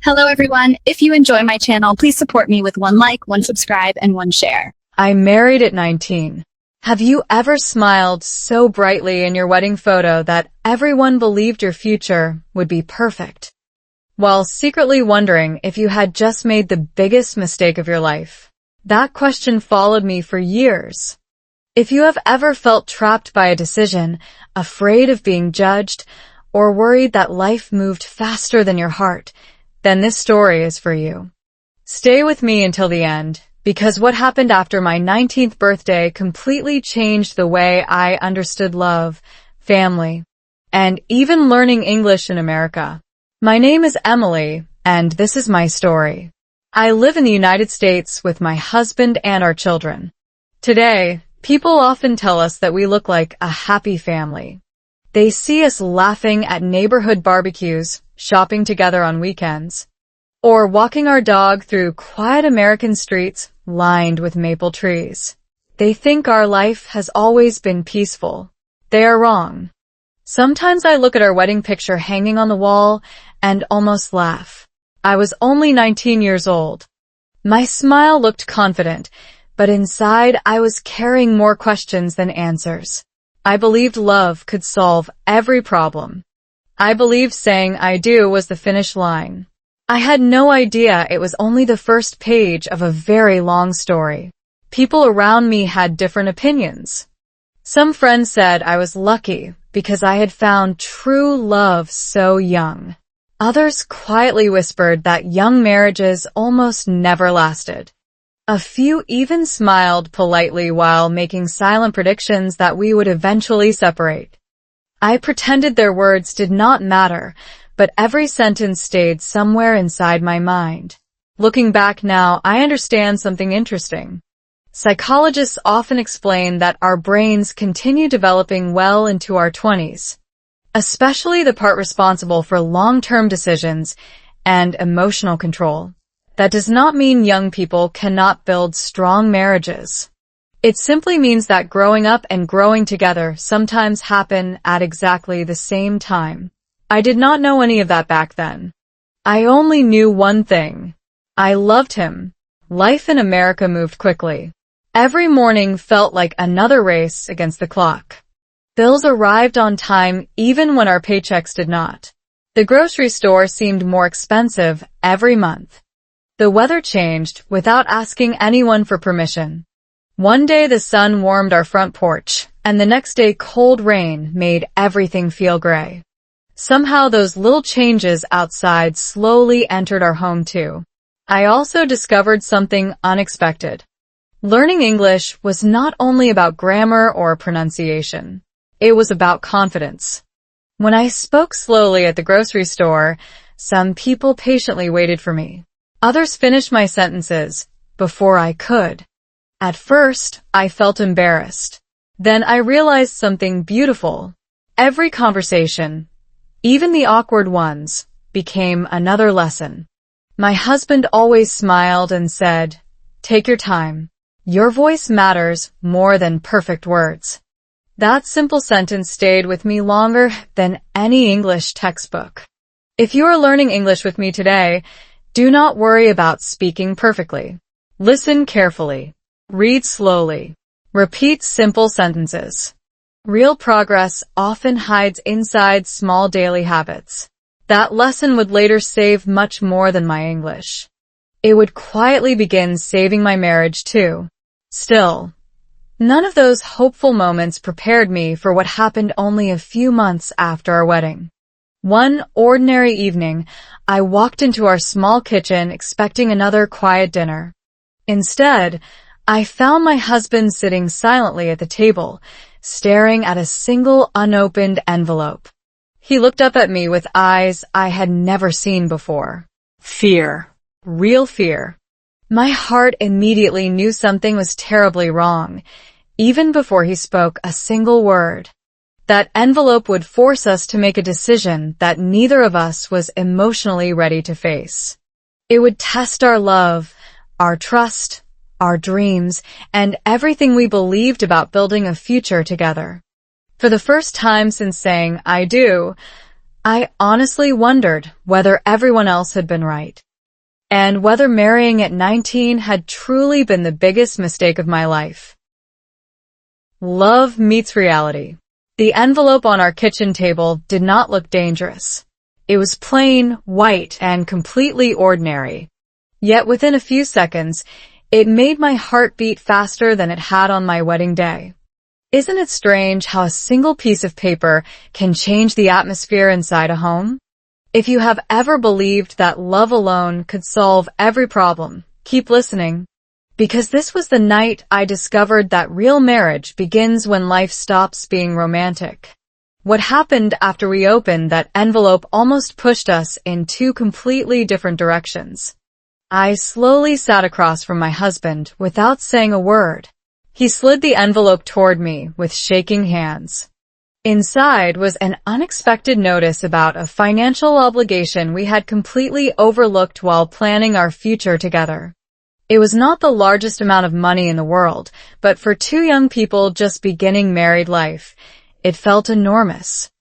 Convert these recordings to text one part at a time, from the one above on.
Hello, everyone. If you enjoy my channel, please support me with one like, one subscribe, and one share. I married at 19. Have you ever smiled so brightly in your wedding photo that everyone believed your future would be perfect, while secretly wondering if you had just made the biggest mistake of your life? That question followed me for years. If you have ever felt trapped by a decision, afraid of being judged, or worried that life moved faster than your heart, then this story is for you. Stay with me until the end, because what happened after my 19th birthday completely changed the way I understood love, family, and even learning English in America. My name is Emily, and this is my story. I live in the United States with my husband and our children. Today, people often tell us that we look like a happy family. They see us laughing at neighborhood barbecues, shopping together on weekends, or walking our dog through quiet American streets lined with maple trees. They think our life has always been peaceful. They are wrong. Sometimes I look at our wedding picture hanging on the wall and almost laugh. I was only 19 years old. My smile looked confident, but inside I was carrying more questions than answers. I believed love could solve every problem. I believed saying I do was the finish line. I had no idea it was only the first page of a very long story. People around me had different opinions. Some friends said I was lucky because I had found true love so young. Others quietly whispered that young marriages almost never lasted. A few even smiled politely while making silent predictions that we would eventually separate. I pretended their words did not matter, but every sentence stayed somewhere inside my mind. Looking back now, I understand something interesting. Psychologists often explain that our brains continue developing well into our 20s, especially the part responsible for long-term decisions and emotional control. That does not mean young people cannot build strong marriages. It simply means that growing up and growing together sometimes happen at exactly the same time. I did not know any of that back then. I only knew one thing. I loved him. Life in America moved quickly. Every morning felt like another race against the clock. Bills arrived on time even when our paychecks did not. The grocery store seemed more expensive every month. The weather changed without asking anyone for permission. One day the sun warmed our front porch, and the next day cold rain made everything feel gray. Somehow those little changes outside slowly entered our home too. I also discovered something unexpected. Learning English was not only about grammar or pronunciation. It was about confidence. When I spoke slowly at the grocery store, some people patiently waited for me. Others finished my sentences before I could. At first, I felt embarrassed. Then I realized something beautiful. Every conversation, even the awkward ones, became another lesson. My husband always smiled and said, "Take your time. Your voice matters more than perfect words." That simple sentence stayed with me longer than any English textbook. If you are learning English with me today, do not worry about speaking perfectly. Listen carefully. Read slowly. Repeat simple sentences. Real progress often hides inside small daily habits. That lesson would later save much more than my English. It would quietly begin saving my marriage too. Still, none of those hopeful moments prepared me for what happened only a few months after our wedding. One ordinary evening, I walked into our small kitchen expecting another quiet dinner. Instead, I found my husband sitting silently at the table, staring at a single unopened envelope. He looked up at me with eyes I had never seen before. Fear. Real fear. My heart immediately knew something was terribly wrong, even before he spoke a single word. That envelope would force us to make a decision that neither of us was emotionally ready to face. It would test our love, our trust, our dreams, and everything we believed about building a future together. For the first time since saying I do, I honestly wondered whether everyone else had been right, and whether marrying at 19 had truly been the biggest mistake of my life. Love meets reality. The envelope on our kitchen table did not look dangerous. It was plain, white, and completely ordinary. Yet within a few seconds, it made my heart beat faster than it had on my wedding day. Isn't it strange how a single piece of paper can change the atmosphere inside a home? If you have ever believed that love alone could solve every problem, keep listening. Because this was the night I discovered that real marriage begins when life stops being romantic. What happened after we opened that envelope almost pushed us in two completely different directions. I slowly sat across from my husband without saying a word. He slid the envelope toward me with shaking hands. Inside was an unexpected notice about a financial obligation we had completely overlooked while planning our future together. It was not the largest amount of money in the world, but for two young people just beginning married life, it felt enormous.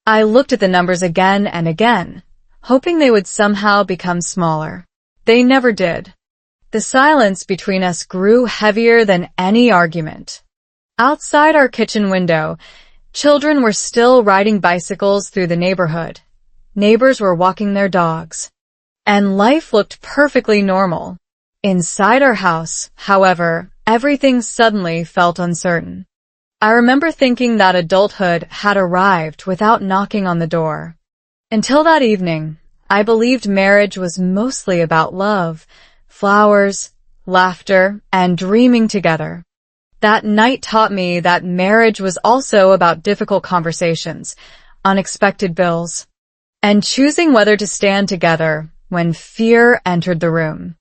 I looked at the numbers again and again, hoping they would somehow become smaller. They never did. The silence between us grew heavier than any argument. Outside our kitchen window, children were still riding bicycles through the neighborhood. Neighbors were walking their dogs. And life looked perfectly normal. Inside our house, however, everything suddenly felt uncertain. I remember thinking that adulthood had arrived without knocking on the door. Until that evening, I believed marriage was mostly about love, flowers, laughter, and dreaming together. That night taught me that marriage was also about difficult conversations, unexpected bills, and choosing whether to stand together when fear entered the room.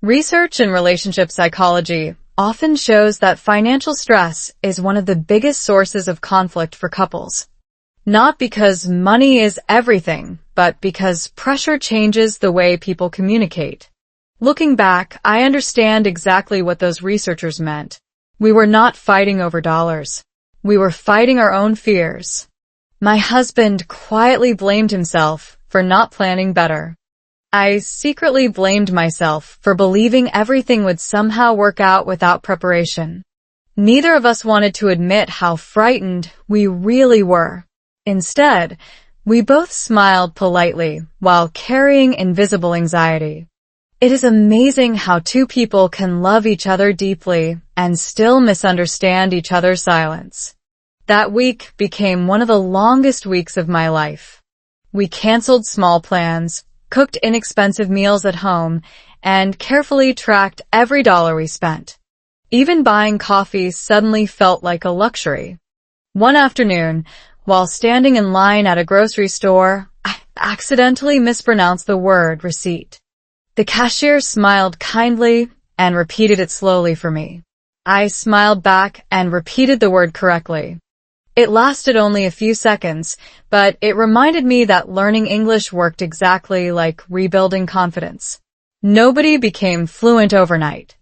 Research in relationship psychology often shows that financial stress is one of the biggest sources of conflict for couples. Not because money is everything, but because pressure changes the way people communicate. Looking back, I understand exactly what those researchers meant. We were not fighting over dollars. We were fighting our own fears. My husband quietly blamed himself for not planning better. I secretly blamed myself for believing everything would somehow work out without preparation. Neither of us wanted to admit how frightened we really were. Instead, we both smiled politely while carrying invisible anxiety. It is amazing how two people can love each other deeply and still misunderstand each other's silence. That week became one of the longest weeks of my life. We canceled small plans, cooked inexpensive meals at home, and carefully tracked every dollar we spent. Even buying coffee suddenly felt like a luxury. One afternoon, while standing in line at a grocery store, I accidentally mispronounced the word receipt. The cashier smiled kindly and repeated it slowly for me. I smiled back and repeated the word correctly. It lasted only a few seconds, but it reminded me that learning English worked exactly like rebuilding confidence. Nobody became fluent overnight.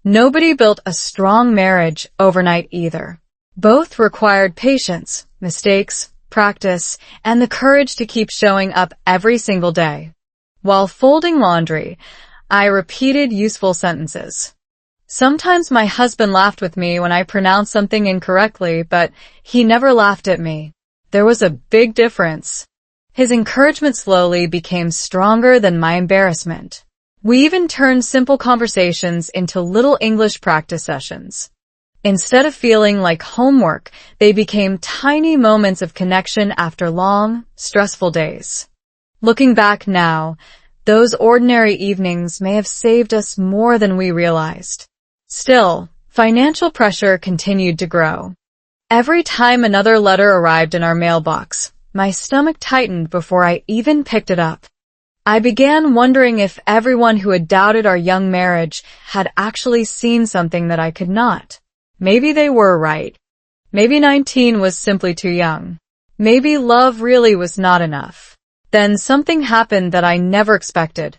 Nobody built a strong marriage overnight either. Both required patience, mistakes, practice, and the courage to keep showing up every single day. While folding laundry, I repeated useful sentences. Sometimes my husband laughed with me when I pronounced something incorrectly, but he never laughed at me. There was a big difference. His encouragement slowly became stronger than my embarrassment. We even turned simple conversations into little English practice sessions. Instead of feeling like homework, they became tiny moments of connection after long, stressful days. Looking back now, those ordinary evenings may have saved us more than we realized. Still, financial pressure continued to grow. Every time another letter arrived in our mailbox, my stomach tightened before I even picked it up. I began wondering if everyone who had doubted our young marriage had actually seen something that I could not. Maybe they were right. Maybe 19 was simply too young. Maybe love really was not enough. Then something happened that I never expected.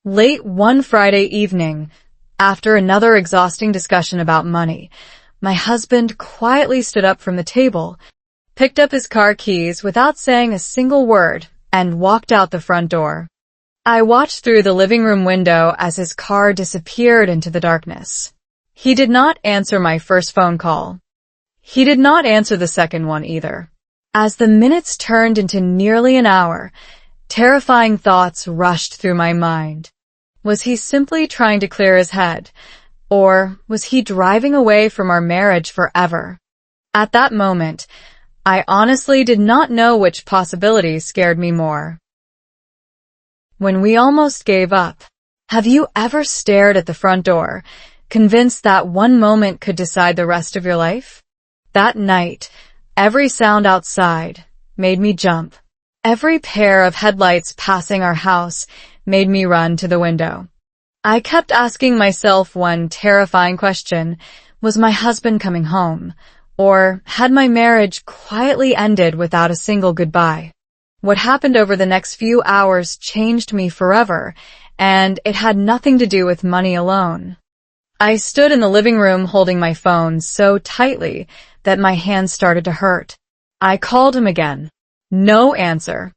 Late one Friday evening, after another exhausting discussion about money, my husband quietly stood up from the table, picked up his car keys without saying a single word, and walked out the front door. I watched through the living room window as his car disappeared into the darkness. He did not answer my first phone call. He did not answer the second one either. As the minutes turned into nearly an hour, terrifying thoughts rushed through my mind. Was he simply trying to clear his head? Or was he driving away from our marriage forever? At that moment, I honestly did not know which possibility scared me more. When we almost gave up, have you ever stared at the front door, convinced that one moment could decide the rest of your life? That night, every sound outside made me jump. Every pair of headlights passing our house made me run to the window. I kept asking myself one terrifying question: was my husband coming home? Or had my marriage quietly ended without a single goodbye? What happened over the next few hours changed me forever, and it had nothing to do with money alone. I stood in the living room holding my phone so tightly that my hands started to hurt. I called him again. No answer.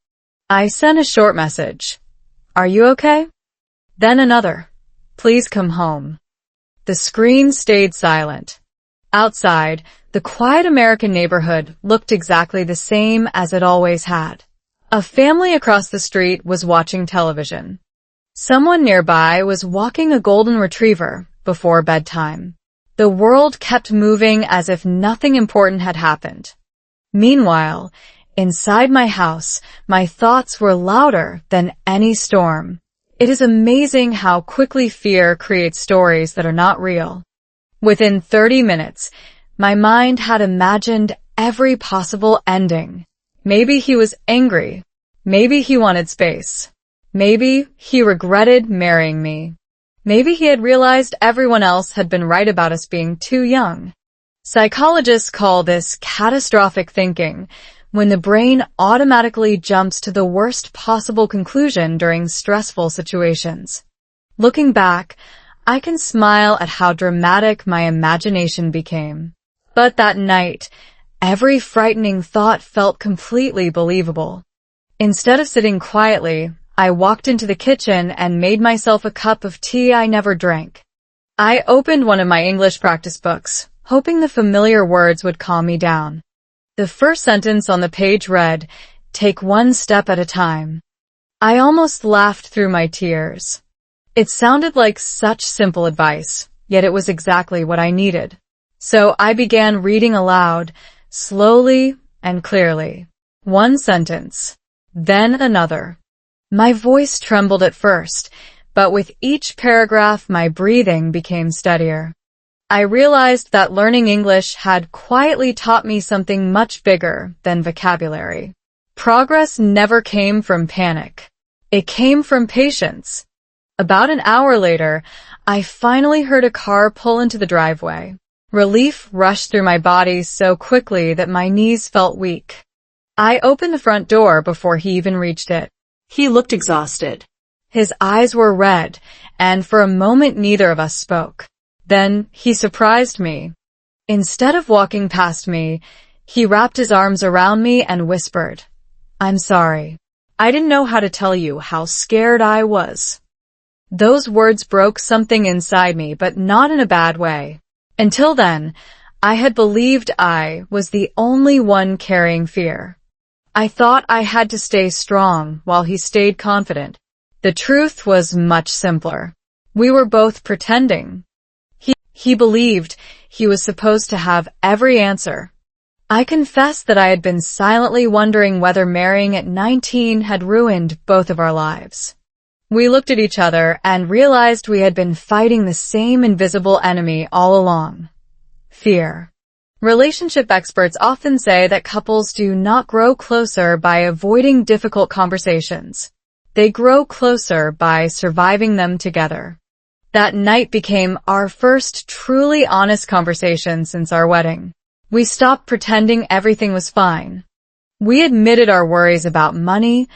I sent a short message. Are you okay? Then another. Please come home. The screen stayed silent. Outside, the quiet American neighborhood looked exactly the same as it always had. A family across the street was watching television. Someone nearby was walking a golden retriever before bedtime. The world kept moving as if nothing important had happened. Meanwhile, inside my house, my thoughts were louder than any storm. It is amazing how quickly fear creates stories that are not real. Within 30 minutes, my mind had imagined every possible ending. Maybe he was angry. Maybe he wanted space. Maybe he regretted marrying me. Maybe he had realized everyone else had been right about us being too young. Psychologists call this catastrophic thinking, when the brain automatically jumps to the worst possible conclusion during stressful situations. Looking back, I can smile at how dramatic my imagination became. But that night, every frightening thought felt completely believable. Instead of sitting quietly, I walked into the kitchen and made myself a cup of tea I never drank. I opened one of my English practice books, hoping the familiar words would calm me down. The first sentence on the page read, "Take one step at a time." I almost laughed through my tears. It sounded like such simple advice, yet it was exactly what I needed. So I began reading aloud, slowly and clearly. One sentence, then another. My voice trembled at first, but with each paragraph my breathing became steadier. I realized that learning English had quietly taught me something much bigger than vocabulary. Progress never came from panic. It came from patience. About an hour later, I finally heard a car pull into the driveway. Relief rushed through my body so quickly that my knees felt weak. I opened the front door before he even reached it. He looked exhausted. His eyes were red, and for a moment neither of us spoke. Then he surprised me. Instead of walking past me, he wrapped his arms around me and whispered, "I'm sorry. I didn't know how to tell you how scared I was." Those words broke something inside me, but not in a bad way. Until then, I had believed I was the only one carrying fear. I thought I had to stay strong while he stayed confident. The truth was much simpler. We were both pretending. He believed he was supposed to have every answer. I confessed that I had been silently wondering whether marrying at 19 had ruined both of our lives. We looked at each other and realized we had been fighting the same invisible enemy all along: fear. Relationship experts often say that couples do not grow closer by avoiding difficult conversations. They grow closer by surviving them together. That night became our first truly honest conversation since our wedding. We stopped pretending everything was fine. We admitted our worries about money,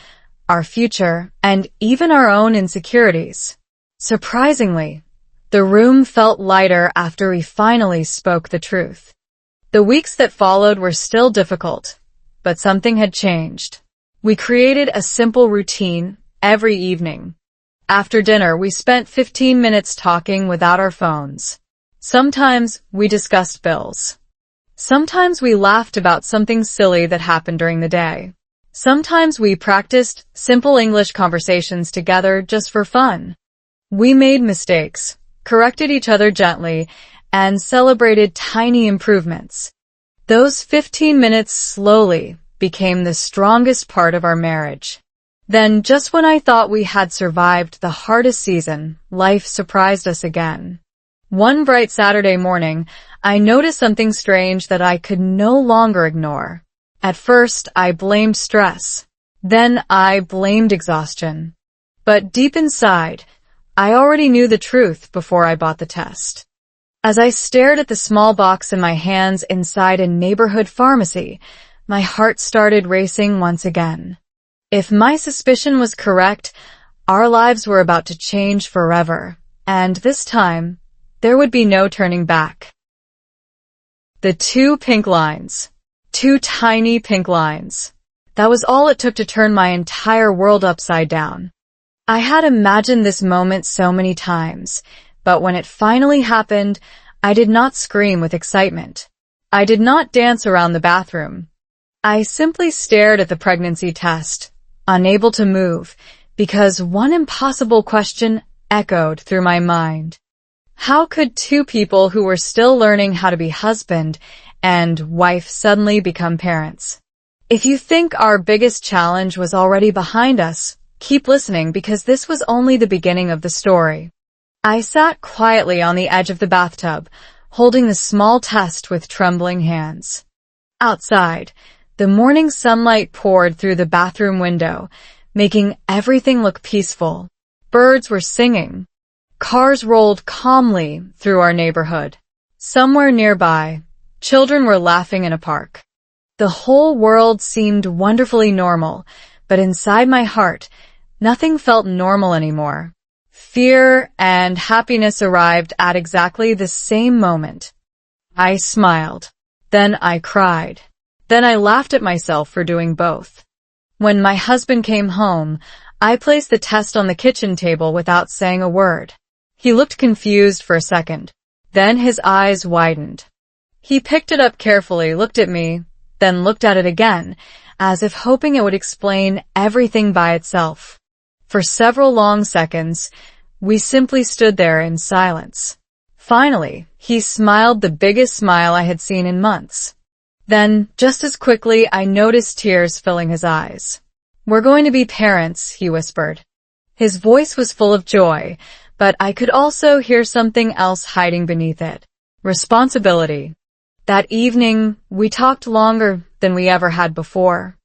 our future, and even our own insecurities. Surprisingly, the room felt lighter after we finally spoke the truth. The weeks that followed were still difficult, but something had changed. We created a simple routine every evening. After dinner, we spent 15 minutes talking without our phones. Sometimes we discussed bills. Sometimes we laughed about something silly that happened during the day. Sometimes we practiced simple English conversations together just for fun. We made mistakes, corrected each other gently, and celebrated tiny improvements. Those 15 minutes slowly became the strongest part of our marriage. Then, just when I thought we had survived the hardest season, life surprised us again. One bright Saturday morning, I noticed something strange that I could no longer ignore. At first, I blamed stress. Then I blamed exhaustion. But deep inside, I already knew the truth before I bought the test. As I stared at the small box in my hands inside a neighborhood pharmacy, my heart started racing once again. If my suspicion was correct, our lives were about to change forever, and this time, there would be no turning back. The 2 pink lines. 2 tiny pink lines. That was all it took to turn my entire world upside down. I had imagined this moment so many times, but when it finally happened, I did not scream with excitement. I did not dance around the bathroom. I simply stared at the pregnancy test, unable to move, because one impossible question echoed through my mind. How could 2 people who were still learning how to be husband and wife suddenly become parents? If you think our biggest challenge was already behind us, keep listening because this was only the beginning of the story. I sat quietly on the edge of the bathtub, holding the small test with trembling hands. Outside, the morning sunlight poured through the bathroom window, making everything look peaceful. Birds were singing. Cars rolled calmly through our neighborhood. Somewhere nearby, children were laughing in a park. The whole world seemed wonderfully normal, but inside my heart, nothing felt normal anymore. Fear and happiness arrived at exactly the same moment. I smiled. Then I cried. Then I laughed at myself for doing both. When my husband came home, I placed the test on the kitchen table without saying a word. He looked confused for a second. Then his eyes widened. He picked it up carefully, looked at me, then looked at it again, as if hoping it would explain everything by itself. For several long seconds, we simply stood there in silence. Finally, he smiled the biggest smile I had seen in months. Then, just as quickly, I noticed tears filling his eyes. "We're going to be parents," he whispered. His voice was full of joy, but I could also hear something else hiding beneath it. Responsibility. That evening, we talked longer than we ever had before.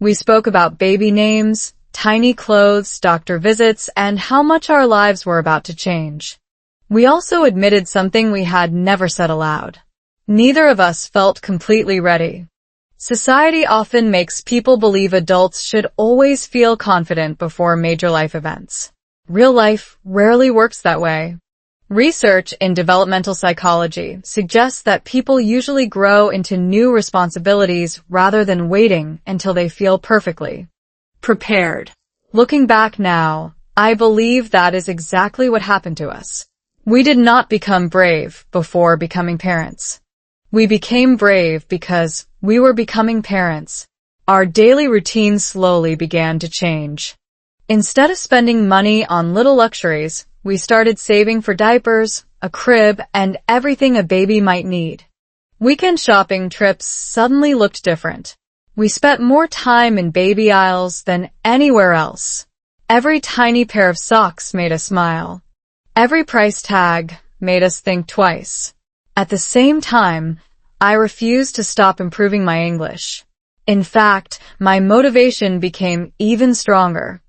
We spoke about baby names, tiny clothes, doctor visits, and how much our lives were about to change. We also admitted something we had never said aloud. Neither of us felt completely ready. Society often makes people believe adults should always feel confident before major life events. Real life rarely works that way. Research in developmental psychology suggests that people usually grow into new responsibilities rather than waiting until they feel perfectly prepared. Looking back now, I believe that is exactly what happened to us. We did not become brave before becoming parents. We became brave because we were becoming parents. Our daily routine slowly began to change. Instead of spending money on little luxuries, we started saving for diapers, a crib, and everything a baby might need. Weekend shopping trips suddenly looked different. We spent more time in baby aisles than anywhere else. Every tiny pair of socks made us smile. Every price tag made us think twice. At the same time, I refused to stop improving my English. In fact, my motivation became even stronger.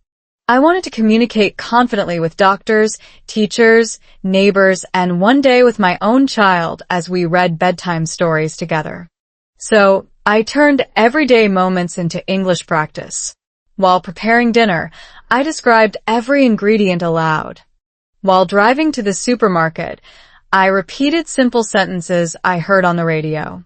I wanted to communicate confidently with doctors, teachers, neighbors, and one day with my own child as we read bedtime stories together. So, I turned everyday moments into English practice. While preparing dinner, I described every ingredient aloud. While driving to the supermarket, I repeated simple sentences I heard on the radio.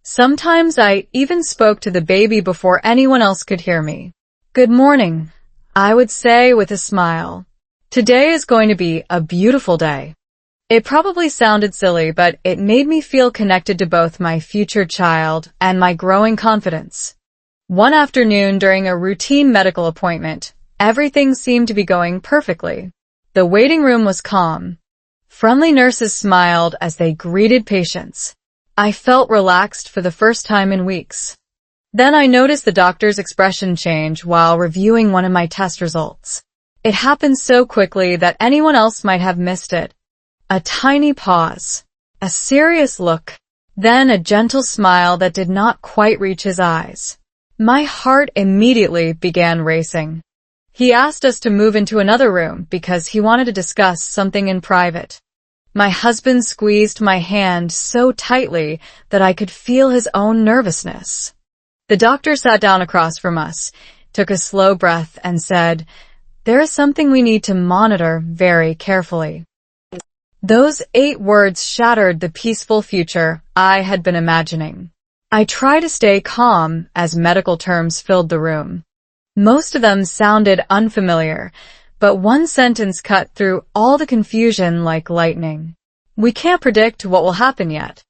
Sometimes I even spoke to the baby before anyone else could hear me. Good morning, I would say with a smile. Today is going to be a beautiful day. It probably sounded silly, but it made me feel connected to both my future child and my growing confidence. One afternoon during a routine medical appointment, everything seemed to be going perfectly. The waiting room was calm. Friendly nurses smiled as they greeted patients. I felt relaxed for the first time in weeks. Then I noticed the doctor's expression change while reviewing one of my test results. It happened so quickly that anyone else might have missed it. A tiny pause, a serious look, then a gentle smile that did not quite reach his eyes. My heart immediately began racing. He asked us to move into another room because he wanted to discuss something in private. My husband squeezed my hand so tightly that I could feel his own nervousness. The doctor sat down across from us, took a slow breath, and said, "There is something we need to monitor very carefully." Those 8 words shattered the peaceful future I had been imagining. I tried to stay calm as medical terms filled the room. Most of them sounded unfamiliar, but one sentence cut through all the confusion like lightning. "We can't predict what will happen yet."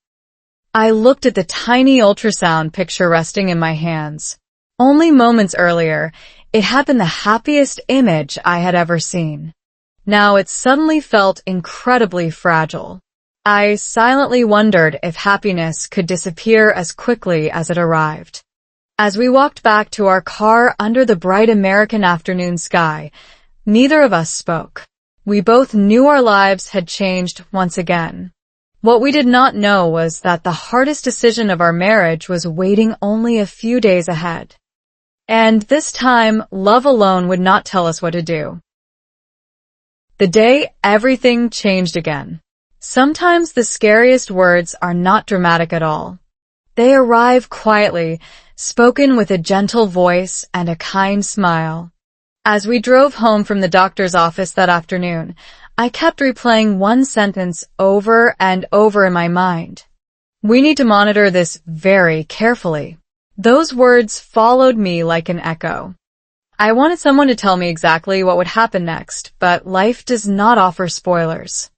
I looked at the tiny ultrasound picture resting in my hands. Only moments earlier, it had been the happiest image I had ever seen. Now it suddenly felt incredibly fragile. I silently wondered if happiness could disappear as quickly as it arrived. As we walked back to our car under the bright American afternoon sky, neither of us spoke. We both knew our lives had changed once again. What we did not know was that the hardest decision of our marriage was waiting only a few days ahead. And this time, love alone would not tell us what to do. The day everything changed again. Sometimes the scariest words are not dramatic at all. They arrive quietly, spoken with a gentle voice and a kind smile. As we drove home from the doctor's office that afternoon, I kept replaying one sentence over and over in my mind. "We need to monitor this very carefully." Those words followed me like an echo. I wanted someone to tell me exactly what would happen next, but life does not offer spoilers.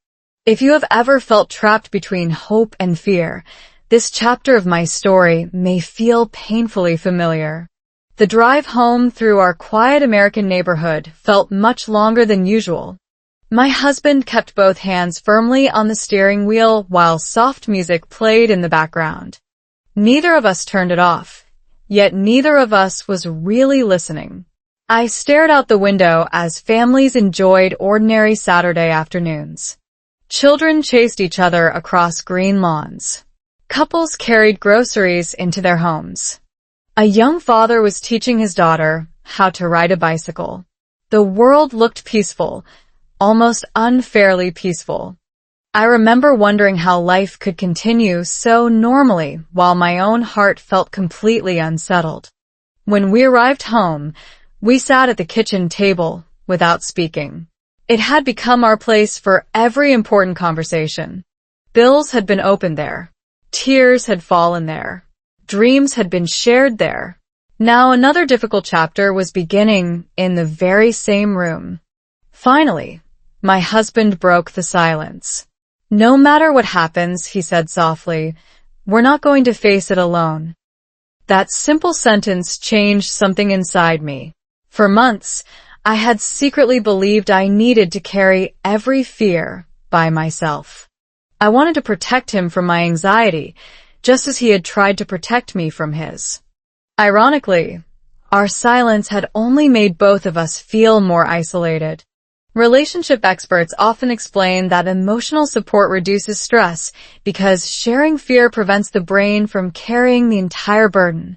If you have ever felt trapped between hope and fear, this chapter of my story may feel painfully familiar. The drive home through our quiet American neighborhood felt much longer than usual. My husband kept both hands firmly on the steering wheel while soft music played in the background. Neither of us turned it off, yet neither of us was really listening. I stared out the window as families enjoyed ordinary Saturday afternoons. Children chased each other across green lawns. Couples carried groceries into their homes. A young father was teaching his daughter how to ride a bicycle. The world looked peaceful, almost unfairly peaceful. I remember wondering how life could continue so normally while my own heart felt completely unsettled. When we arrived home, we sat at the kitchen table without speaking. It had become our place for every important conversation. Bills had been opened there. Tears had fallen there. Dreams had been shared there. Now another difficult chapter was beginning in the very same room. Finally, my husband broke the silence. "No matter what happens," he said softly, "we're not going to face it alone." That simple sentence changed something inside me. For months, I had secretly believed I needed to carry every fear by myself. I wanted to protect him from my anxiety, just as he had tried to protect me from his. Ironically, our silence had only made both of us feel more isolated. Relationship experts often explain that emotional support reduces stress because sharing fear prevents the brain from carrying the entire burden.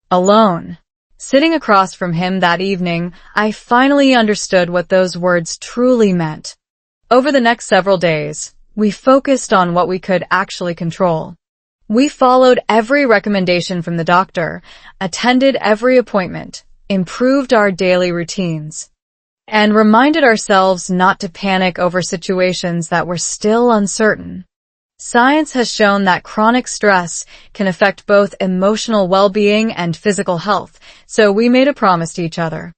Alone, sitting across from him that evening, I finally understood what those words truly meant. Over the next several days, we focused on what we could actually control. We followed every recommendation from the doctor, attended every appointment, improved our daily routines, and reminded ourselves not to panic over situations that were still uncertain. Science has shown that chronic stress can affect both emotional well-being and physical health, so we made a promise to each other.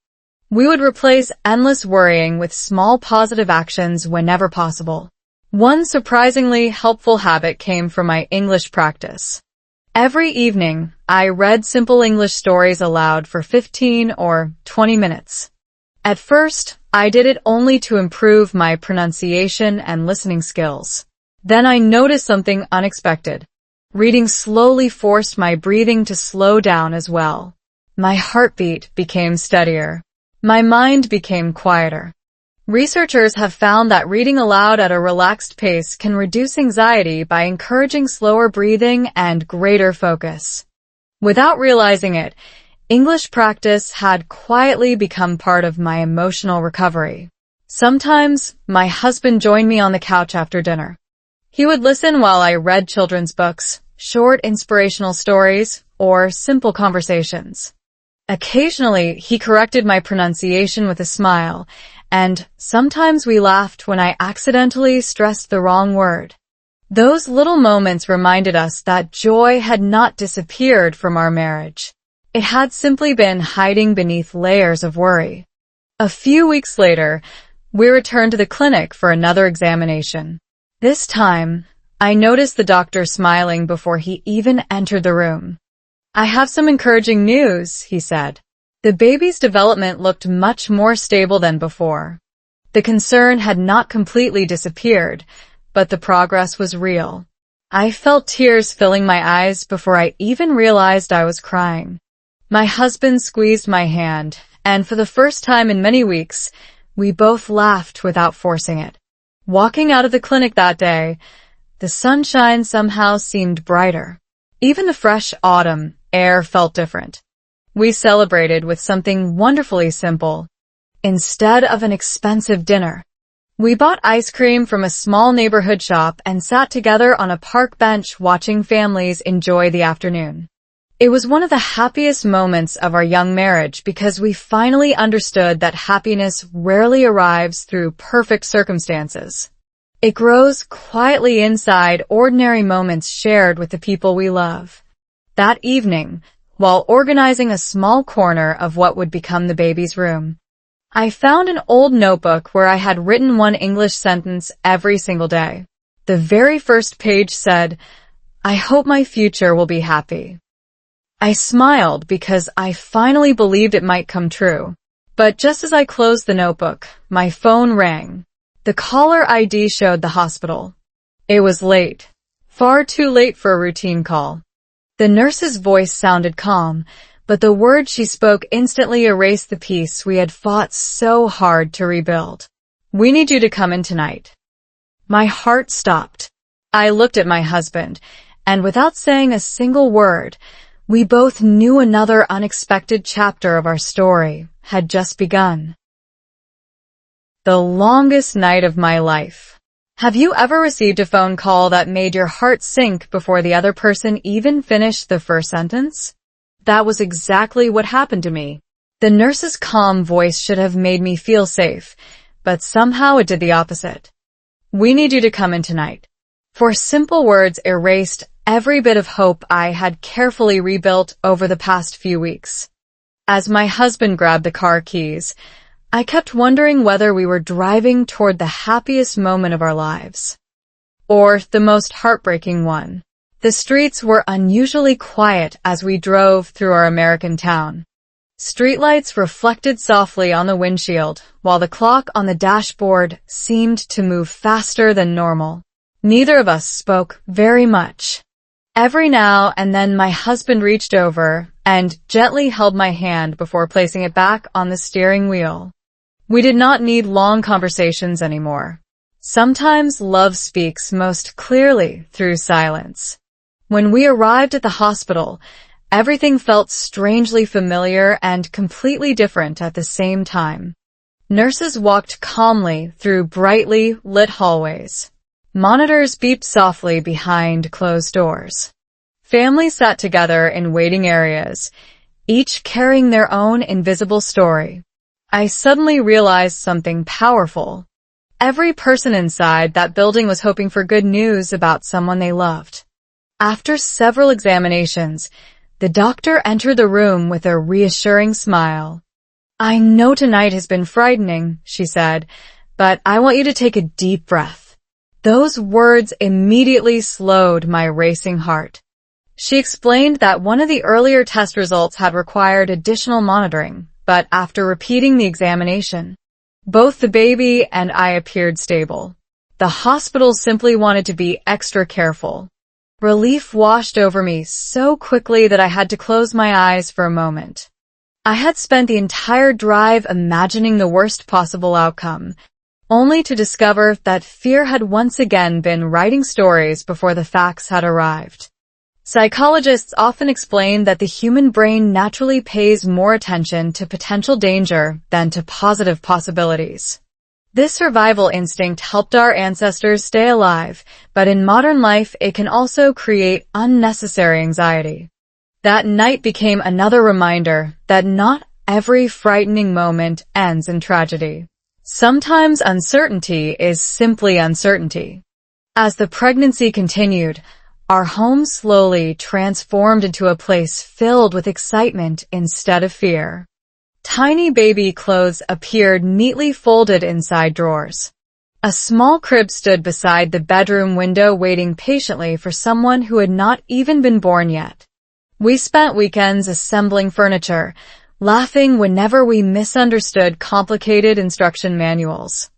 We would replace endless worrying with small positive actions whenever possible. One surprisingly helpful habit came from my English practice. Every evening, I read simple English stories aloud for 15 or 20 minutes. At first, I did it only to improve my pronunciation and listening skills. Then I noticed something unexpected. Reading slowly forced my breathing to slow down as well. My heartbeat became steadier. My mind became quieter. Researchers have found that reading aloud at a relaxed pace can reduce anxiety by encouraging slower breathing and greater focus. Without realizing it, English practice had quietly become part of my emotional recovery. Sometimes, my husband joined me on the couch after dinner. He would listen while I read children's books, short inspirational stories, or simple conversations. Occasionally, he corrected my pronunciation with a smile, and sometimes we laughed when I accidentally stressed the wrong word. Those little moments reminded us that joy had not disappeared from our marriage. It had simply been hiding beneath layers of worry. A few weeks later, we returned to the clinic for another examination. This time, I noticed the doctor smiling before he even entered the room. "I have some encouraging news," he said. The baby's development looked much more stable than before. The concern had not completely disappeared, but the progress was real. I felt tears filling my eyes before I even realized I was crying. My husband squeezed my hand, and for the first time in many weeks, we both laughed without forcing it. Walking out of the clinic that day, the sunshine somehow seemed brighter. Even the fresh autumn air felt different. We celebrated with something wonderfully simple. Instead of an expensive dinner, we bought ice cream from a small neighborhood shop and sat together on a park bench watching families enjoy the afternoon. It was one of the happiest moments of our young marriage because we finally understood that happiness rarely arrives through perfect circumstances. It grows quietly inside ordinary moments shared with the people we love. That evening, while organizing a small corner of what would become the baby's room, I found an old notebook where I had written one English sentence every single day. The very first page said, "I hope my future will be happy." I smiled because I finally believed it might come true. But just as I closed the notebook, my phone rang. The caller ID showed the hospital. It was late. Far too late for a routine call. The nurse's voice sounded calm, but the words she spoke instantly erased the peace we had fought so hard to rebuild. "We need you to come in tonight." My heart stopped. I looked at my husband, and without saying a single word, we both knew another unexpected chapter of our story had just begun. The longest night of my life. Have you ever received a phone call that made your heart sink before the other person even finished the first sentence? That was exactly what happened to me. The nurse's calm voice should have made me feel safe, but somehow it did the opposite. "We need you to come in tonight." For simple words erased every bit of hope I had carefully rebuilt over the past few weeks. As my husband grabbed the car keys, I kept wondering whether we were driving toward the happiest moment of our lives, or the most heartbreaking one. The streets were unusually quiet as we drove through our American town. Streetlights reflected softly on the windshield, while the clock on the dashboard seemed to move faster than normal. Neither of us spoke very much. Every now and then my husband reached over and gently held my hand before placing it back on the steering wheel. We did not need long conversations anymore. Sometimes love speaks most clearly through silence. When we arrived at the hospital, everything felt strangely familiar and completely different at the same time. Nurses walked calmly through brightly lit hallways. Monitors beeped softly behind closed doors. Families sat together in waiting areas, each carrying their own invisible story. I suddenly realized something powerful. Every person inside that building was hoping for good news about someone they loved. After several examinations, the doctor entered the room with a reassuring smile. "I know tonight has been frightening," she said, "but I want you to take a deep breath." Those words immediately slowed my racing heart. She explained that one of the earlier test results had required additional monitoring, but after repeating the examination, both the baby and I appeared stable. The hospital simply wanted to be extra careful. Relief washed over me so quickly that I had to close my eyes for a moment. I had spent the entire drive imagining the worst possible outcome, only to discover that fear had once again been writing stories before the facts had arrived. Psychologists often explain that the human brain naturally pays more attention to potential danger than to positive possibilities. This survival instinct helped our ancestors stay alive, but in modern life it can also create unnecessary anxiety. That night became another reminder that not every frightening moment ends in tragedy. Sometimes uncertainty is simply uncertainty. As the pregnancy continued, our home slowly transformed into a place filled with excitement instead of fear. Tiny baby clothes appeared neatly folded inside drawers. A small crib stood beside the bedroom window waiting patiently for someone who had not even been born yet. We spent weekends assembling furniture, laughing whenever we misunderstood complicated instruction manuals.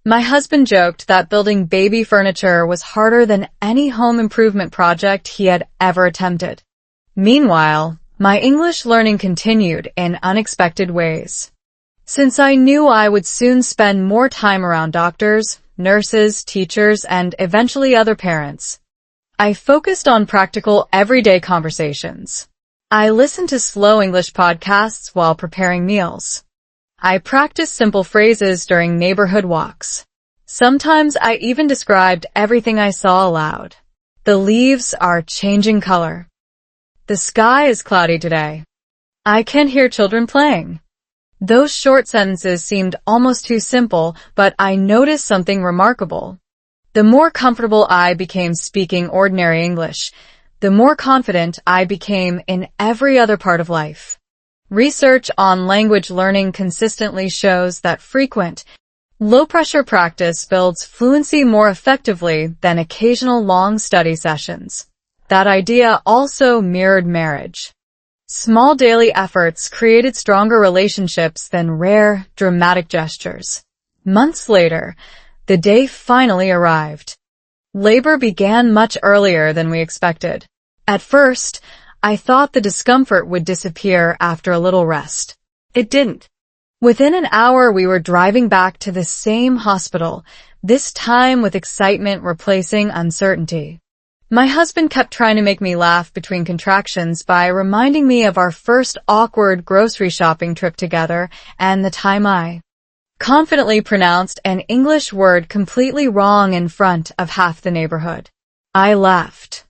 My husband joked that building baby furniture was harder than any home improvement project he had ever attempted. Meanwhile, my English learning continued in unexpected ways. Since I knew I would soon spend more time around doctors, nurses, teachers, and eventually other parents, I focused on practical, everyday conversations. I listened to slow English podcasts while preparing meals. I practiced simple phrases during neighborhood walks. Sometimes I even described everything I saw aloud. The leaves are changing color. The sky is cloudy today. I can hear children playing. Those short sentences seemed almost too simple, but I noticed something remarkable. The more comfortable I became speaking ordinary English, the more confident I became in every other part of life. Research on language learning consistently shows that frequent, low-pressure practice builds fluency more effectively than occasional long study sessions. That idea also mirrored marriage. Small daily efforts created stronger relationships than rare, dramatic gestures. Months later, the day finally arrived. Labor began much earlier than we expected. At first, I thought the discomfort would disappear after a little rest. It didn't. Within an hour, we were driving back to the same hospital, this time with excitement replacing uncertainty. My husband kept trying to make me laugh between contractions by reminding me of our first awkward grocery shopping trip together and the time I confidently pronounced an English word completely wrong in front of half the neighborhood. I laughed.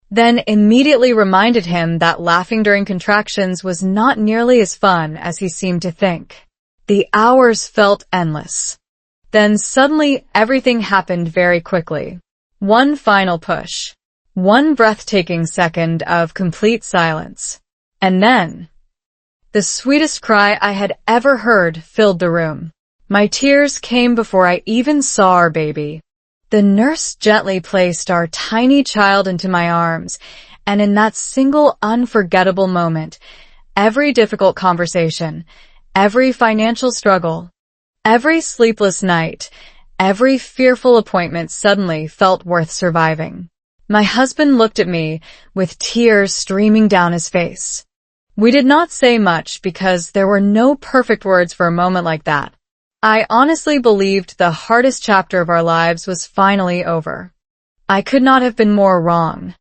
Then immediately reminded him that laughing during contractions was not nearly as fun as he seemed to think. The hours felt endless. Then suddenly everything happened very quickly. One final push. One breathtaking second of complete silence. And then, the sweetest cry I had ever heard filled the room. My tears came before I even saw our baby. The nurse gently placed our tiny child into my arms, and in that single unforgettable moment, every difficult conversation, every financial struggle, every sleepless night, every fearful appointment suddenly felt worth surviving. My husband looked at me with tears streaming down his face. We did not say much because there were no perfect words for a moment like that. I honestly believed the hardest chapter of our lives was finally over. I could not have been more wrong.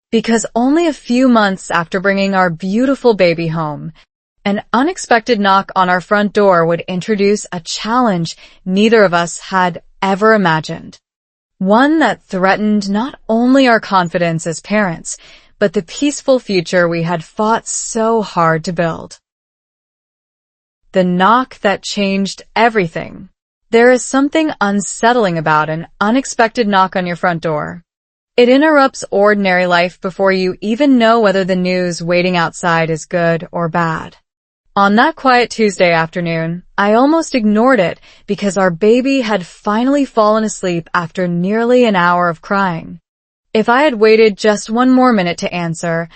Because only a few months after bringing our beautiful baby home, an unexpected knock on our front door would introduce a challenge neither of us had ever imagined. One that threatened not only our confidence as parents, but the peaceful future we had fought so hard to build. The knock that changed everything. There is something unsettling about an unexpected knock on your front door. It interrupts ordinary life before you even know whether the news waiting outside is good or bad. On that quiet Tuesday afternoon, I almost ignored it because our baby had finally fallen asleep after nearly an hour of crying. If I had waited just one more minute to answer,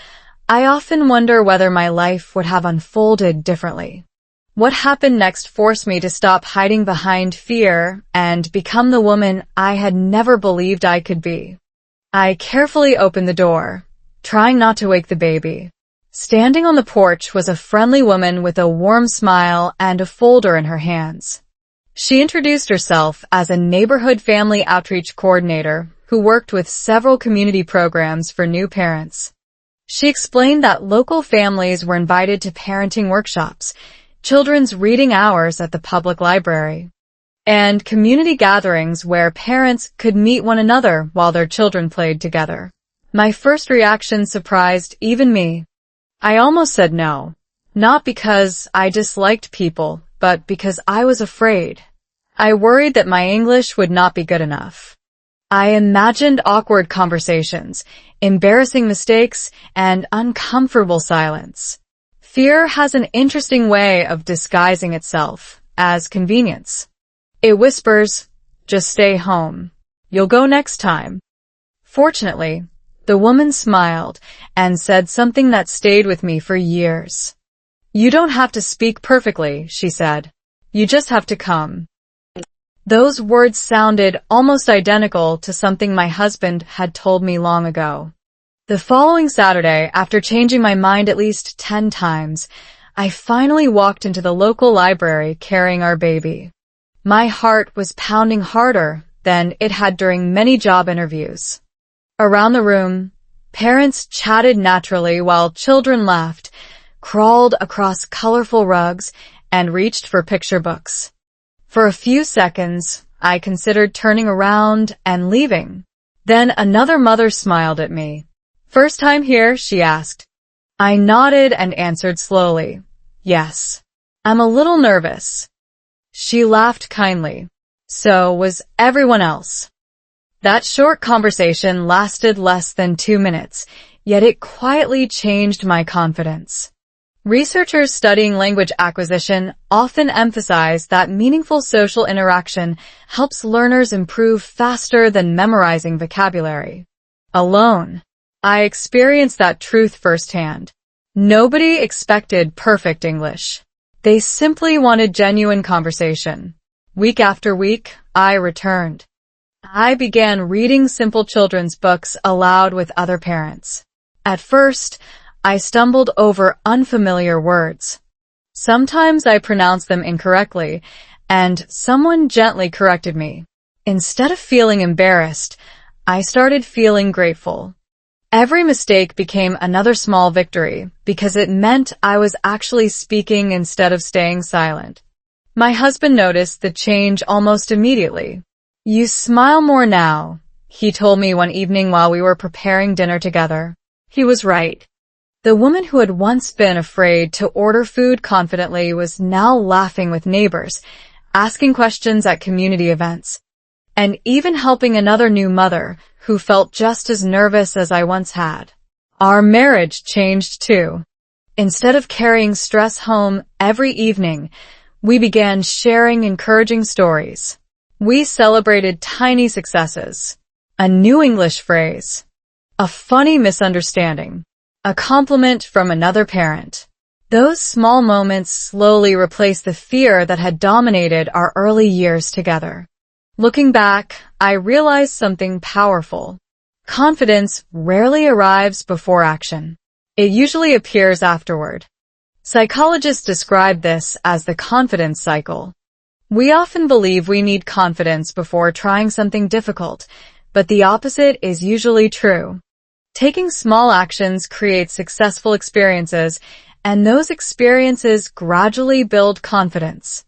I often wonder whether my life would have unfolded differently. What happened next forced me to stop hiding behind fear and become the woman I had never believed I could be. I carefully opened the door, trying not to wake the baby. Standing on the porch was a friendly woman with a warm smile and a folder in her hands. She introduced herself as a neighborhood family outreach coordinator who worked with several community programs for new parents. She explained that local families were invited to parenting workshops, children's reading hours at the public library, and community gatherings where parents could meet one another while their children played together. My first reaction surprised even me. I almost said no, not because I disliked people, but because I was afraid. I worried that my English would not be good enough. I imagined awkward conversations, embarrassing mistakes, and uncomfortable silence. Fear has an interesting way of disguising itself as convenience. It whispers, "Just stay home. You'll go next time." Fortunately, the woman smiled and said something that stayed with me for years. "You don't have to speak perfectly," she said. "You just have to come." Those words sounded almost identical to something my husband had told me long ago. The following Saturday, after changing my mind at least 10 times, I finally walked into the local library carrying our baby. My heart was pounding harder than it had during many job interviews. Around the room, parents chatted naturally while children laughed, crawled across colorful rugs, and reached for picture books. For a few seconds, I considered turning around and leaving. Then another mother smiled at me. "First time here?" she asked. I nodded and answered slowly, "Yes. I'm a little nervous." She laughed kindly. So was everyone else. That short conversation lasted less than 2 minutes, yet it quietly changed my confidence. Researchers studying language acquisition often emphasize that meaningful social interaction helps learners improve faster than memorizing vocabulary alone. I experienced that truth firsthand. Nobody expected perfect English. They simply wanted genuine conversation. Week after week, I returned. I began reading simple children's books aloud with other parents. At first, I stumbled over unfamiliar words. Sometimes I pronounced them incorrectly, and someone gently corrected me. Instead of feeling embarrassed, I started feeling grateful. Every mistake became another small victory because it meant I was actually speaking instead of staying silent. My husband noticed the change almost immediately. "You smile more now," he told me one evening while we were preparing dinner together. He was right. The woman who had once been afraid to order food confidently was now laughing with neighbors, asking questions at community events, and even helping another new mother who felt just as nervous as I once had. Our marriage changed too. Instead of carrying stress home every evening, we began sharing encouraging stories. We celebrated tiny successes, a new English phrase, a funny misunderstanding, a compliment from another parent. Those small moments slowly replaced the fear that had dominated our early years together. Looking back, I realized something powerful. Confidence rarely arrives before action. It usually appears afterward. Psychologists describe this as the confidence cycle. We often believe we need confidence before trying something difficult, but the opposite is usually true. Taking small actions creates successful experiences, and those experiences gradually build confidence.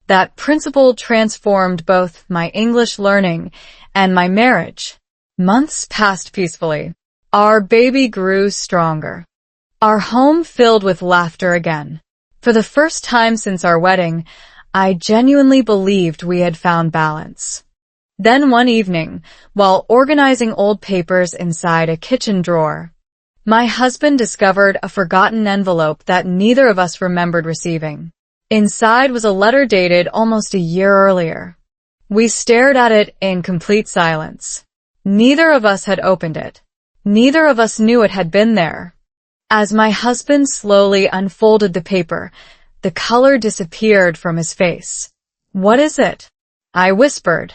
That principle transformed both my English learning and my marriage. Months passed peacefully. Our baby grew stronger. Our home filled with laughter again. For the first time since our wedding, I genuinely believed we had found balance. Then one evening, while organizing old papers inside a kitchen drawer, My husband discovered a forgotten envelope that neither of us remembered receiving. Inside was a letter dated almost a year earlier. We stared at it in complete silence. Neither of us had opened it. Neither of us knew it had been there. As my husband slowly unfolded the paper, the color disappeared from his face. "What is it?" I whispered.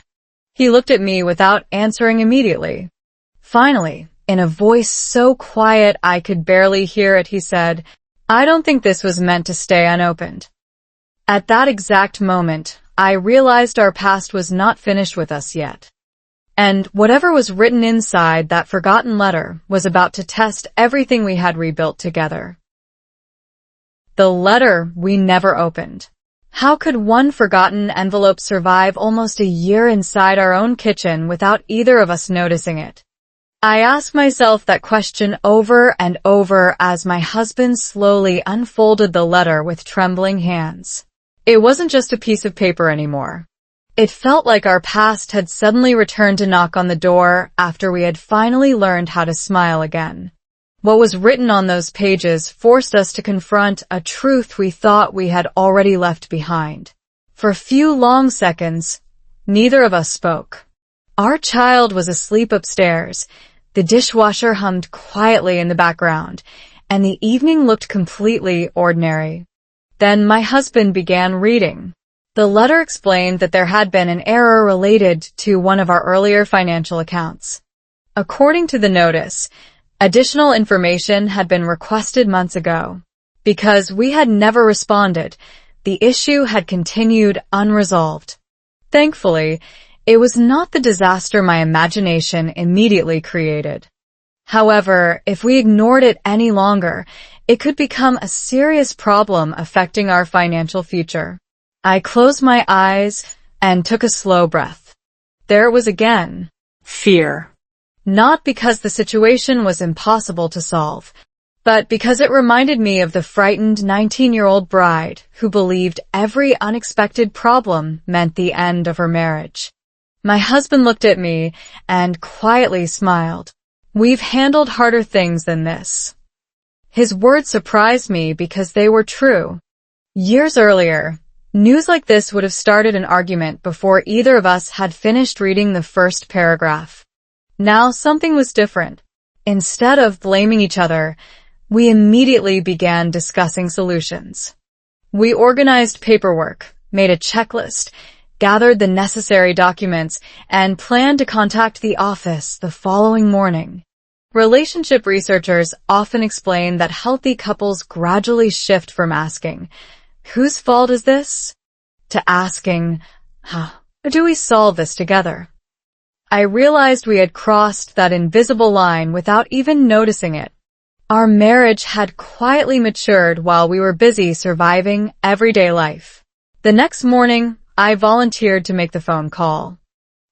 He looked at me without answering immediately. Finally, in a voice so quiet I could barely hear it, he said, "I don't think this was meant to stay unopened." At that exact moment, I realized our past was not finished with us yet. And whatever was written inside that forgotten letter was about to test everything we had rebuilt together. The letter we never opened. How could one forgotten envelope survive almost a year inside our own kitchen without either of us noticing it? I asked myself that question over and over as my husband slowly unfolded the letter with trembling hands. It wasn't just a piece of paper anymore. It felt like our past had suddenly returned to knock on the door after we had finally learned how to smile again. What was written on those pages forced us to confront a truth we thought we had already left behind. For a few long seconds, neither of us spoke. Our child was asleep upstairs, the dishwasher hummed quietly in the background, and the evening looked completely ordinary. Then my husband began reading. The letter explained that there had been an error related to one of our earlier financial accounts. According to the notice, additional information had been requested months ago. Because we had never responded, the issue had continued unresolved. Thankfully, it was not the disaster my imagination immediately created. However, if we ignored it any longer, it could become a serious problem affecting our financial future. I closed my eyes and took a slow breath. There it was again. Fear. Not because the situation was impossible to solve, but because it reminded me of the frightened 19-year-old bride who believed every unexpected problem meant the end of her marriage. My husband looked at me and quietly smiled. "We've handled harder things than this." His words surprised me because they were true. Years earlier, news like this would have started an argument before either of us had finished reading the first paragraph. Now something was different. Instead of blaming each other, we immediately began discussing solutions. We organized paperwork, made a checklist, gathered the necessary documents, and planned to contact the office the following morning. Relationship researchers often explain that healthy couples gradually shift from asking, "Whose fault is this?" to asking, "How do we solve this together?" I realized we had crossed that invisible line without even noticing it. Our marriage had quietly matured while we were busy surviving everyday life. The next morning, I volunteered to make the phone call.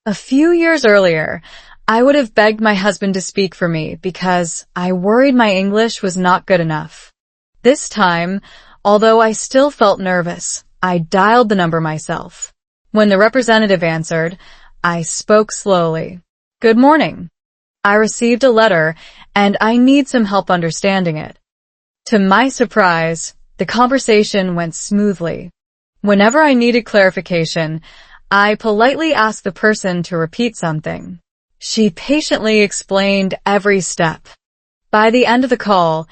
A few years earlier, I would have begged my husband to speak for me because I worried my English was not good enough. This time, although I still felt nervous, I dialed the number myself. When the representative answered, I spoke slowly. "Good morning. I received a letter, and I need some help understanding it." To my surprise, the conversation went smoothly. Whenever I needed clarification, I politely asked the person to repeat something. She patiently explained every step. By the end of the call,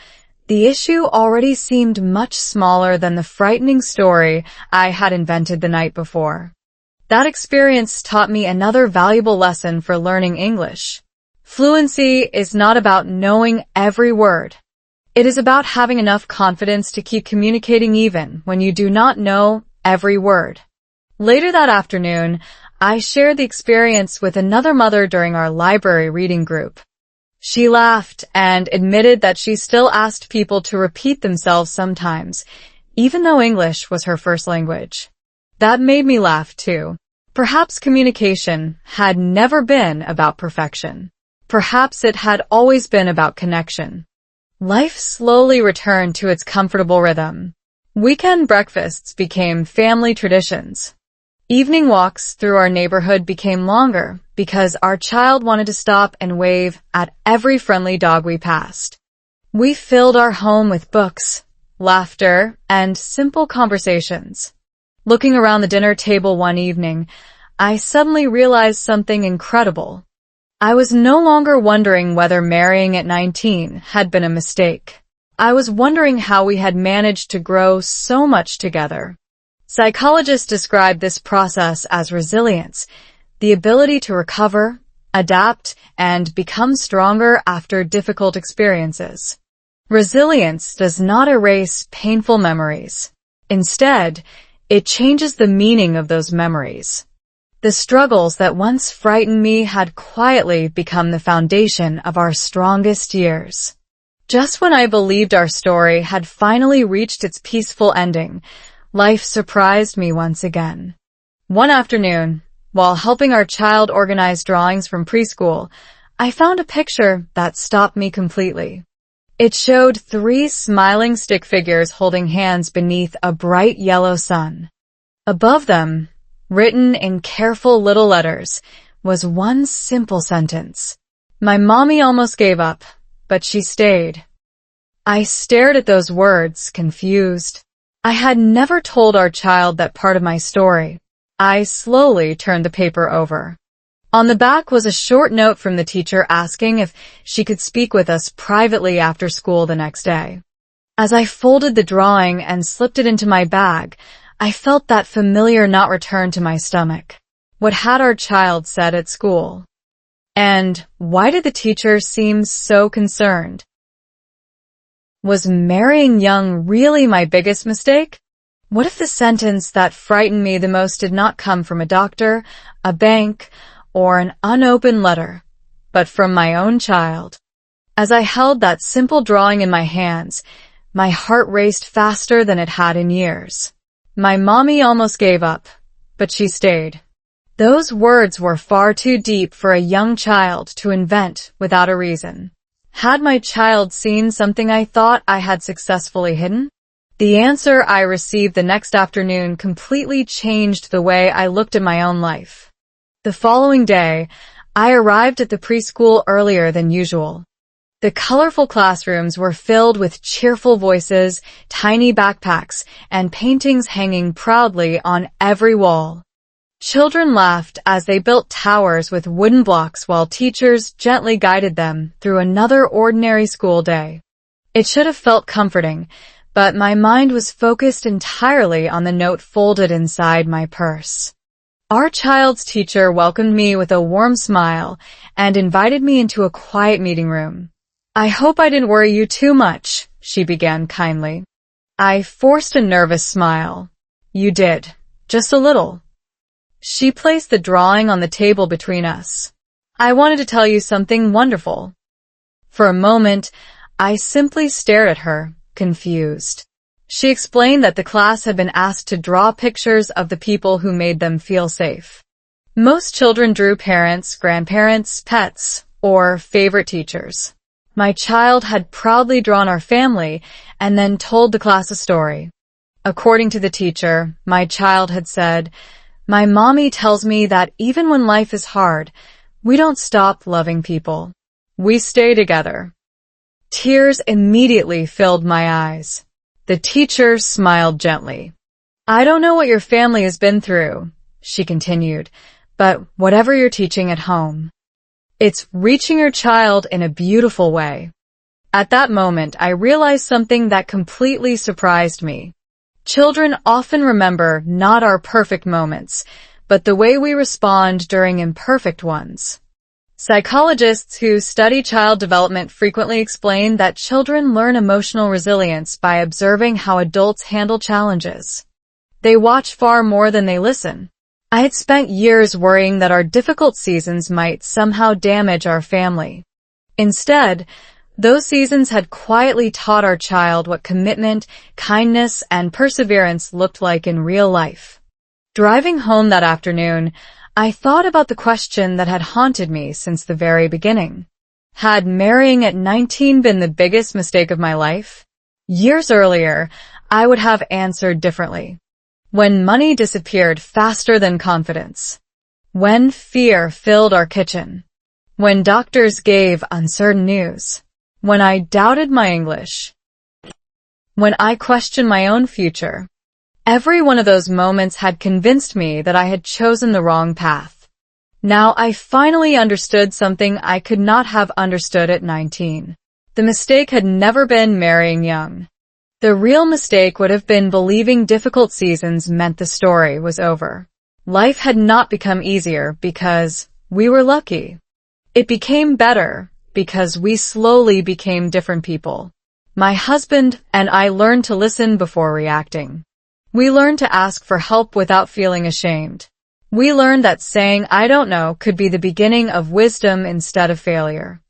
the issue already seemed much smaller than the frightening story I had invented the night before. That experience taught me another valuable lesson for learning English. Fluency is not about knowing every word. It is about having enough confidence to keep communicating even when you do not know every word. Later that afternoon, I shared the experience with another mother during our library reading group. She laughed and admitted that she still asked people to repeat themselves sometimes, even though English was her first language. That made me laugh too. Perhaps communication had never been about perfection. Perhaps it had always been about connection. Life slowly returned to its comfortable rhythm. Weekend breakfasts became family traditions. Evening walks through our neighborhood became longer because our child wanted to stop and wave at every friendly dog we passed. We filled our home with books, laughter, and simple conversations. Looking around the dinner table one evening, I suddenly realized something incredible. I was no longer wondering whether marrying at 19 had been a mistake. I was wondering how we had managed to grow so much together. Psychologists describe this process as resilience, the ability to recover, adapt, and become stronger after difficult experiences. Resilience does not erase painful memories. Instead, it changes the meaning of those memories. The struggles that once frightened me had quietly become the foundation of our strongest years. Just when I believed our story had finally reached its peaceful ending, life surprised me once again. One afternoon, while helping our child organize drawings from preschool, I found a picture that stopped me completely. It showed 3 smiling stick figures holding hands beneath a bright yellow sun. Above them, written in careful little letters, was one simple sentence. My mommy almost gave up, but she stayed. I stared at those words, confused. I had never told our child that part of my story. I slowly turned the paper over. On the back was a short note from the teacher asking if she could speak with us privately after school the next day. As I folded the drawing and slipped it into my bag, I felt that familiar knot return to my stomach. What had our child said at school? And why did the teacher seem so concerned? Was marrying young really my biggest mistake? What if the sentence that frightened me the most did not come from a doctor, a bank, or an unopened letter, but from my own child? As I held that simple drawing in my hands, my heart raced faster than it had in years. My mommy almost gave up, but she stayed. Those words were far too deep for a young child to invent without a reason. Had my child seen something I thought I had successfully hidden? The answer I received the next afternoon completely changed the way I looked at my own life. The following day, I arrived at the preschool earlier than usual. The colorful classrooms were filled with cheerful voices, tiny backpacks, and paintings hanging proudly on every wall. Children laughed as they built towers with wooden blocks while teachers gently guided them through another ordinary school day. It should have felt comforting, but my mind was focused entirely on the note folded inside my purse. Our child's teacher welcomed me with a warm smile and invited me into a quiet meeting room. I hope I didn't worry you too much, she began kindly. I forced a nervous smile. You did. Just a little. She placed the drawing on the table between us. I wanted to tell you something wonderful. For a moment, I simply stared at her, confused. She explained that the class had been asked to draw pictures of the people who made them feel safe. Most children drew parents, grandparents, pets, or favorite teachers. My child had proudly drawn our family and then told the class a story. According to the teacher, my child had said, "My mommy tells me that even when life is hard, we don't stop loving people. We stay together." Tears immediately filled my eyes. The teacher smiled gently. "I don't know what your family has been through," she continued, "but whatever you're teaching at home, it's reaching your child in a beautiful way." At that moment, I realized something that completely surprised me. Children often remember not our perfect moments, but the way we respond during imperfect ones. Psychologists who study child development frequently explain that children learn emotional resilience by observing how adults handle challenges. They watch far more than they listen. I had spent years worrying that our difficult seasons might somehow damage our family. Instead, those seasons had quietly taught our child what commitment, kindness, and perseverance looked like in real life. Driving home that afternoon, I thought about the question that had haunted me since the very beginning. Had marrying at 19 been the biggest mistake of my life? Years earlier, I would have answered differently. When money disappeared faster than confidence. When fear filled our kitchen. When doctors gave uncertain news. when I doubted my English, when I questioned my own future. Every one of those moments had convinced me that I had chosen the wrong path. Now I finally understood something I could not have understood at 19. The mistake had never been marrying young. The real mistake would have been believing difficult seasons meant the story was over. Life had not become easier because we were lucky. It became better because we slowly became different people. My husband and I learned to listen before reacting. We learned to ask for help without feeling ashamed. We learned that saying "I don't know" could be the beginning of wisdom instead of failure.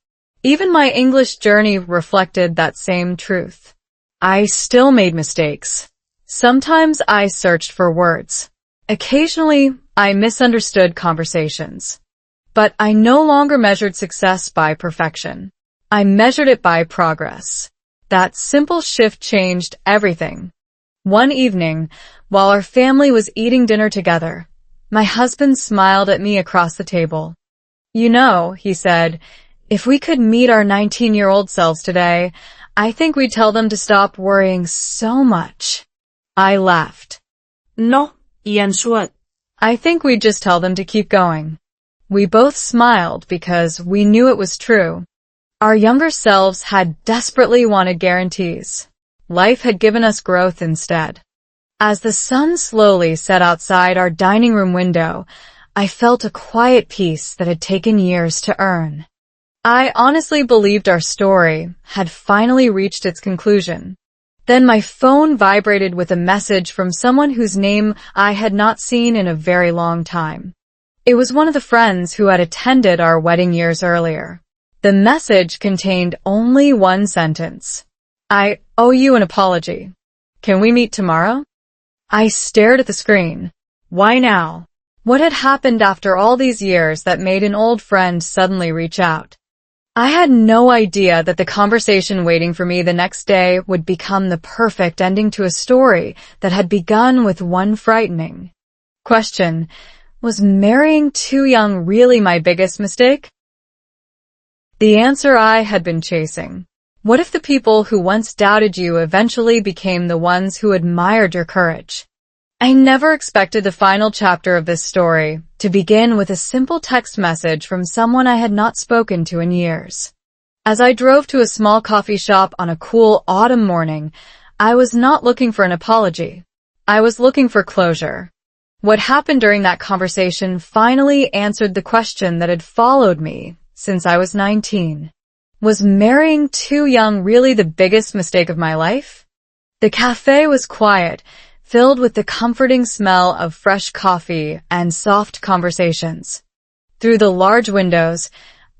Even my English journey reflected that same truth. I still made mistakes. Sometimes I searched for words. Occasionally, I misunderstood conversations. But I no longer measured success by perfection. I measured it by progress. That simple shift changed everything. One evening, while our family was eating dinner together, my husband smiled at me across the table. "You know," he said, "if we could meet our 19-year-old selves today, I think we'd tell them to stop worrying so much." I laughed. No, Ian Schwartz. I think we'd just tell them to keep going. We both smiled because we knew it was true. Our younger selves had desperately wanted guarantees. Life had given us growth instead. As the sun slowly set outside our dining room window, I felt a quiet peace that had taken years to earn. I honestly believed our story had finally reached its conclusion. Then my phone vibrated with a message from someone whose name I had not seen in a very long time. It was one of the friends who had attended our wedding years earlier. The message contained only one sentence. "I owe you an apology. Can we meet tomorrow?" I stared at the screen. Why now? What had happened after all these years that made an old friend suddenly reach out? I had no idea that the conversation waiting for me the next day would become the perfect ending to a story that had begun with one frightening question. Was marrying too young really my biggest mistake? The answer I had been chasing. What if the people who once doubted you eventually became the ones who admired your courage? I never expected the final chapter of this story to begin with a simple text message from someone I had not spoken to in years. As I drove to a small coffee shop on a cool autumn morning, I was not looking for an apology. I was looking for closure. What happened during that conversation finally answered the question that had followed me since I was 19. Was marrying too young really the biggest mistake of my life? The cafe was quiet, filled with the comforting smell of fresh coffee and soft conversations. Through the large windows,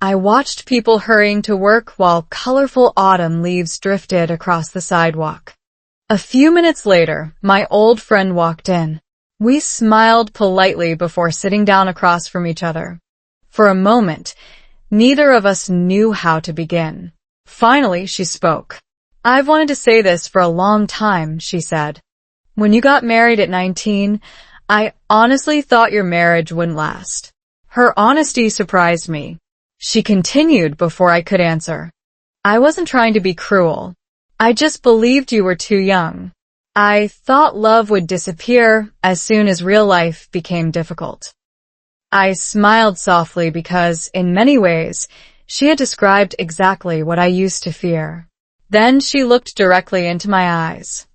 I watched people hurrying to work while colorful autumn leaves drifted across the sidewalk. A few minutes later, my old friend walked in. We smiled politely before sitting down across from each other. For a moment, neither of us knew how to begin. Finally, she spoke. "I've wanted to say this for a long time," she said. "When you got married at 19, I honestly thought your marriage wouldn't last." Her honesty surprised me. She continued before I could answer. "I wasn't trying to be cruel. I just believed you were too young. I thought love would disappear as soon as real life became difficult." I smiled softly because, in many ways, she had described exactly what I used to fear. Then she looked directly into my eyes.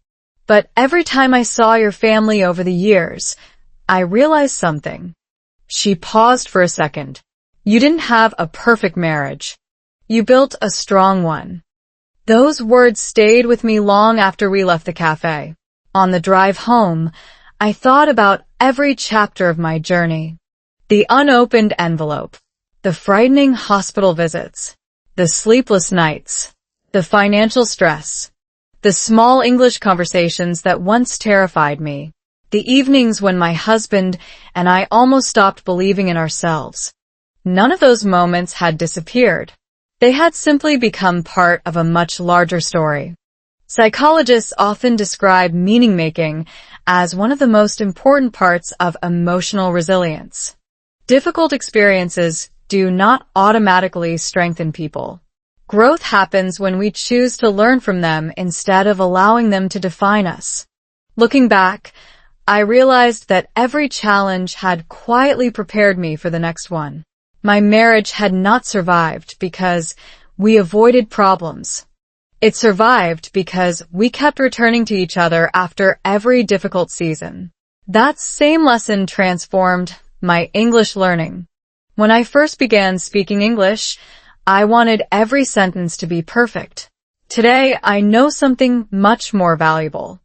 "But every time I saw your family over the years, I realized something." She paused for a second. "You didn't have a perfect marriage. You built a strong one." Those words stayed with me long after we left the cafe. On the drive home, I thought about every chapter of my journey. The unopened envelope, the frightening hospital visits, the sleepless nights, the financial stress, the small English conversations that once terrified me, the evenings when my husband and I almost stopped believing in ourselves. None of those moments had disappeared. They had simply become part of a much larger story. Psychologists often describe meaning-making as one of the most important parts of emotional resilience. Difficult experiences do not automatically strengthen people. Growth happens when we choose to learn from them instead of allowing them to define us. Looking back, I realized that every challenge had quietly prepared me for the next one. My marriage had not survived because we avoided problems. It survived because we kept returning to each other after every difficult season. That same lesson transformed my English learning. When I first began speaking English, I wanted every sentence to be perfect. Today, I know something much more valuable.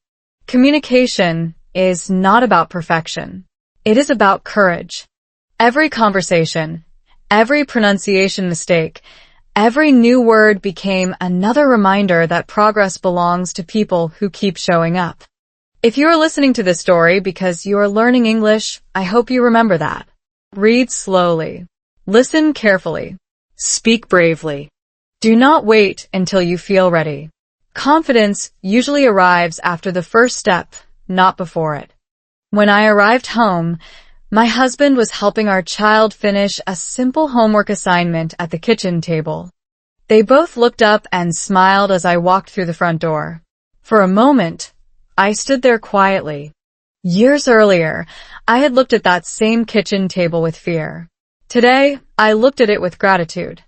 Communication is not about perfection. It is about courage. Every conversation, every pronunciation mistake, every new word became another reminder that progress belongs to people who keep showing up. If you are listening to this story because you are learning English, I hope you remember that. Read slowly. Listen carefully. Speak bravely. Do not wait until you feel ready. Confidence usually arrives after the first step, not before it. When I arrived home, my husband was helping our child finish a simple homework assignment at the kitchen table. They both looked up and smiled as I walked through the front door. For a moment, I stood there quietly. Years earlier, I had looked at that same kitchen table with fear. Today, I looked at it with gratitude.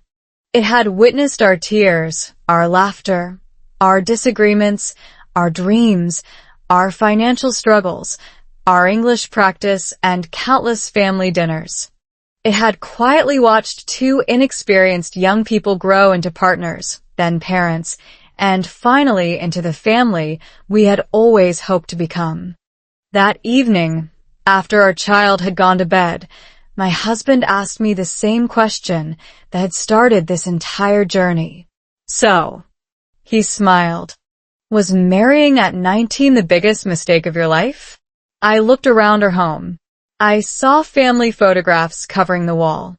It had witnessed our tears, our laughter, our disagreements, our dreams, our financial struggles, our English practice, and countless family dinners. It had quietly watched two inexperienced young people grow into partners, then parents, and finally into the family we had always hoped to become. That evening, after our child had gone to bed, my husband asked me the same question that had started this entire journey. So, he smiled. Was marrying at 19 the biggest mistake of your life? I looked around our home. I saw family photographs covering the wall.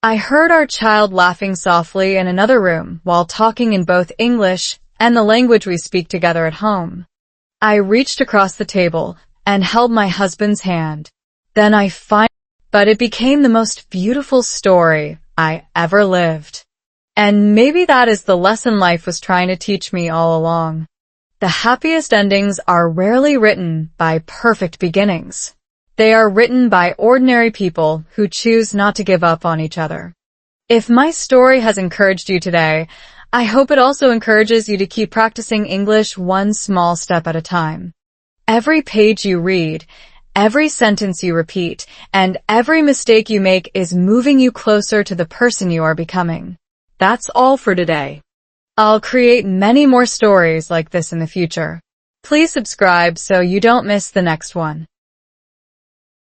I heard our child laughing softly in another room while talking in both English and the language we speak together at home. I reached across the table and held my husband's hand. Then but it became the most beautiful story I ever lived. And maybe that is the lesson life was trying to teach me all along. The happiest endings are rarely written by perfect beginnings. They are written by ordinary people who choose not to give up on each other. If my story has encouraged you today, I hope it also encourages you to keep practicing English one small step at a time. Every page you read, every sentence you repeat, and every mistake you make is moving you closer to the person you are becoming. That's all for today. I'll create many more stories like this in the future. Please subscribe so you don't miss the next one.